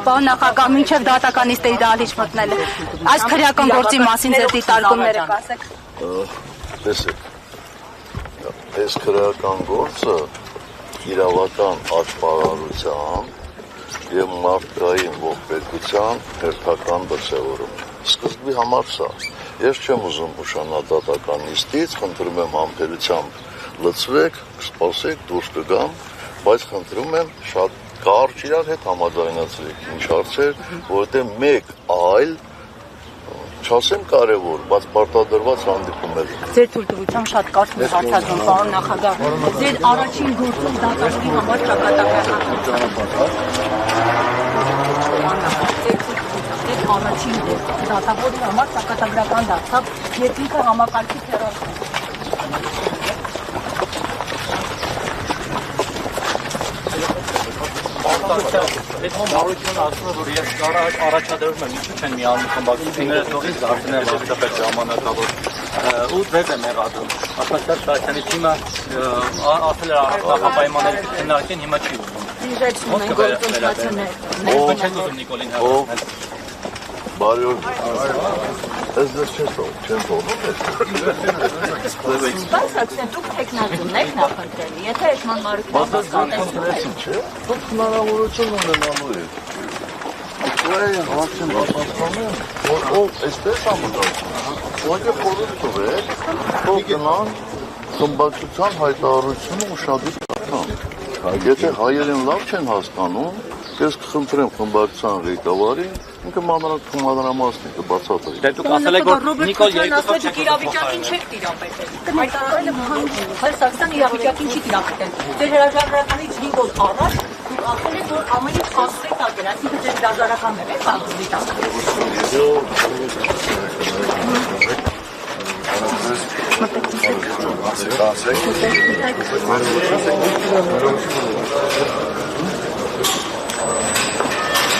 Պարոն նախագահ, մինչև դատականիստերի դահլիճ մտնել է։ Այս քրեական գործի մասին ձեր դիտարկումները կասեք։ Տեսեք, այս քրեական գործը իրավական աճպարարության և մարդկային ողբերգության հերթական դրսևորում է։ Սկզբի համար սա։ Ես չեմ ուզում ուշանալ դատականիստից, խնդրում եմ համբերությամբ լցվեք, սպասեք, դուրս կգամ, բայց խնդրում եմ շատ կարճ իրար հետ համաձայնացրեք ինչ հարցեր, որովհետև մեկ այլ չասեմ կարևոր, բայց պարտադրված հանդիպում էր։ Ձեր թույլտվությամբ շատ կարճ մի հարցազրույց, պարոն նախագահ, ձեր առաջին գործում դատավորի համար ճակատագրական առաջին դատավորի համար ճակատագրական դարձավ եւ ինքը համակարգի թերորդ։ Այդ համառությունը ասում է, որ ես առաջադրում եմ ինչու չեն միանում խմբակցությունները թողից դարձնել որոշապես ժամանակավոր ու դեպ եմ եղածում։ Ասացած Սահակյանի թիմը ասել է նախապայմանների քննարկեն հիմա չի ուզում։ Դիժեցնում են գործընթացներ։ Ո՞վ չեն ուզում Նիկոլին հեռացնել։ Բարի օր։ Ես դες չեն թողնում ես։ Բայց ասեն դուք տեխնազումն եք նախընտրելի, եթե այս մանրուքն հասկանացին չէ։ Դուք հնարավորություն ունենալու եք։ Ukraine հարցին պատասխանում, որ ով էստես ամուսնացնում։ Ուղղակի խորհուրդ տվեք, թող գնան խմբակցության հայտարարությունը ուշադիր կարդան։ Եթե հայերեն լավ չեն հասկանում, ես կխնդրեմ խմբակցության ղեկավարին, ինքը մանրամասնի կբացատրի։ Դե դուք ասել եք, որ Նիկոլ երկուսով չեք իրավիճակին չեք տիրապետել։ Հայտարարել եմ Հայաստան իրավիճակին չի տիրապետել։ Ձեր հրաժարականից 5 օր առաջ դուք ասել եք, որ ամեն ինչ հասցրեք ակել, այսինքն ձեր հրաժարականն է, բաղձի տակ։